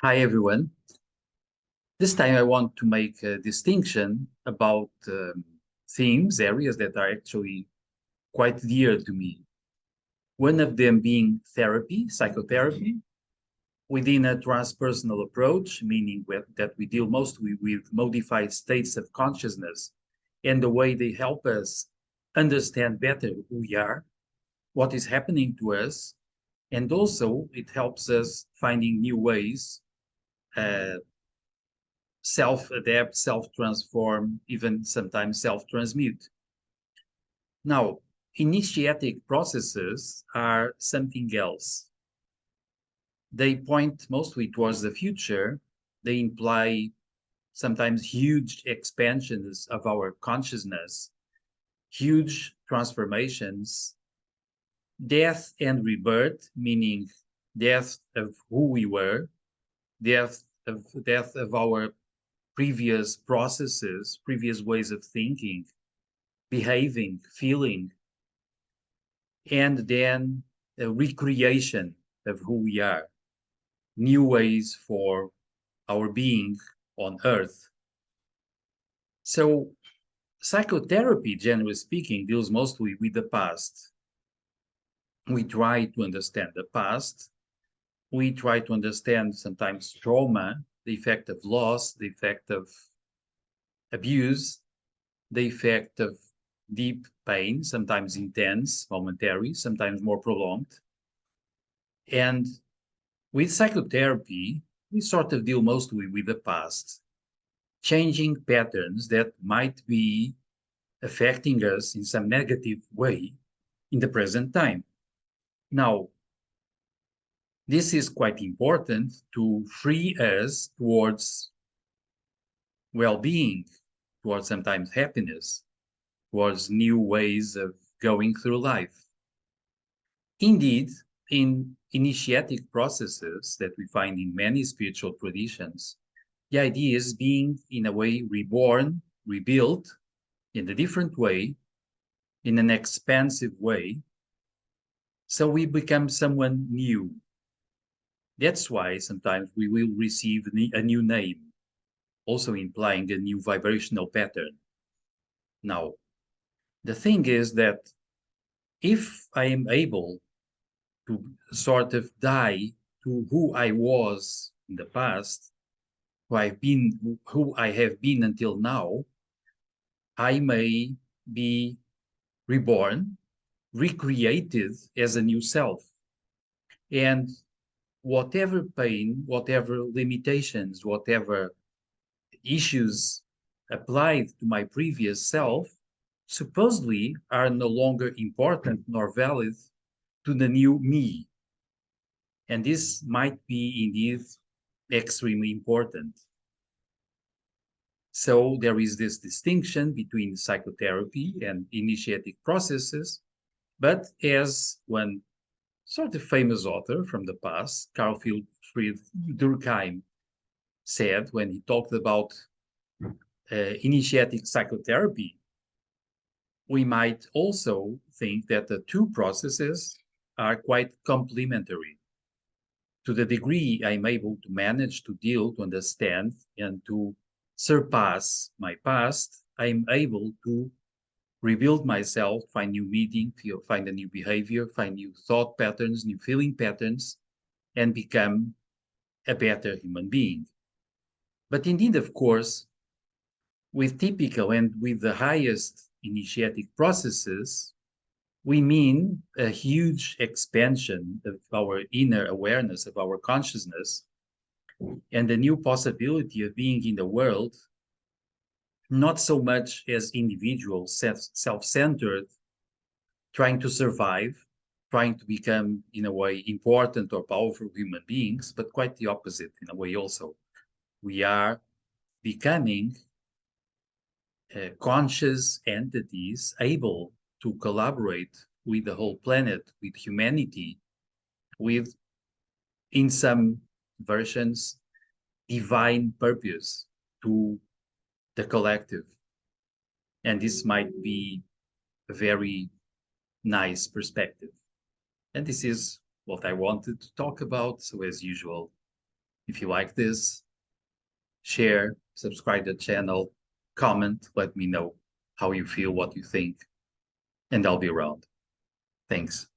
Hi, everyone. This time I want to make a distinction about themes, areas that are actually quite dear to me. One of them being therapy, psychotherapy, within a transpersonal approach, meaning that we deal mostly with modified states of consciousness and the way they help us understand better who we are, what is happening to us, and also it helps us finding new ways uh, self-adapt, self-transform, even sometimes self-transmute. Now, initiatic processes are something else. They point mostly towards the future. They imply sometimes huge expansions of our consciousness, huge transformations, death and rebirth, meaning death of who we were, death of our previous processes, previous ways of thinking, behaving, feeling, and then a recreation of who we are, new ways for our being on earth. So, psychotherapy, generally speaking, deals mostly with the past. We try to understand the past. We try to understand sometimes trauma, the effect of loss, the effect of abuse, the effect of deep pain, sometimes intense, momentary, sometimes more prolonged. And with psychotherapy, we sort of deal mostly with the past, changing patterns that might be affecting us in some negative way in the present time. Now, this is quite important to free us towards well being, towards sometimes happiness, towards new ways of going through life. Indeed, in initiatic processes that we find in many spiritual traditions, the idea is being, in a way, reborn, rebuilt in a different way, in an expansive way, so we become someone new. That's why sometimes we will receive a new name, also implying a new vibrational pattern. Now, the thing is that if I am able to sort of die to who I was in the past, who I have been until now, I may be reborn, recreated as a new self. And whatever pain, whatever limitations, whatever issues applied to my previous self supposedly are no longer important nor valid to the new me. And this might be indeed extremely important. So there is this distinction between psychotherapy and initiatic processes. But as one sort of famous author from the past, Carl Friedrich Durkheim, said when he talked about initiatic psychotherapy, we might also think that the two processes are quite complementary. To the degree I'm able to manage to deal, to understand, and to surpass my past, I'm able to rebuild myself, find new meaning, find a new behavior, find new thought patterns, new feeling patterns, and become a better human being. But indeed, of course, with typical and with the highest initiatic processes, we mean a huge expansion of our inner awareness, of our consciousness, and the new possibility of being in the world, not so much as individuals, self-centered, trying to survive, trying to become, in a way, important or powerful human beings, but quite the opposite in a way also. We are becoming conscious entities able to collaborate with the whole planet, with humanity, with, in some versions, divine purpose to the collective. And this might be a very nice perspective. And this is what I wanted to talk about. So, as usual, If you like this, share, subscribe to the channel, comment, let me know how you feel, what you think, and I'll be around. Thanks.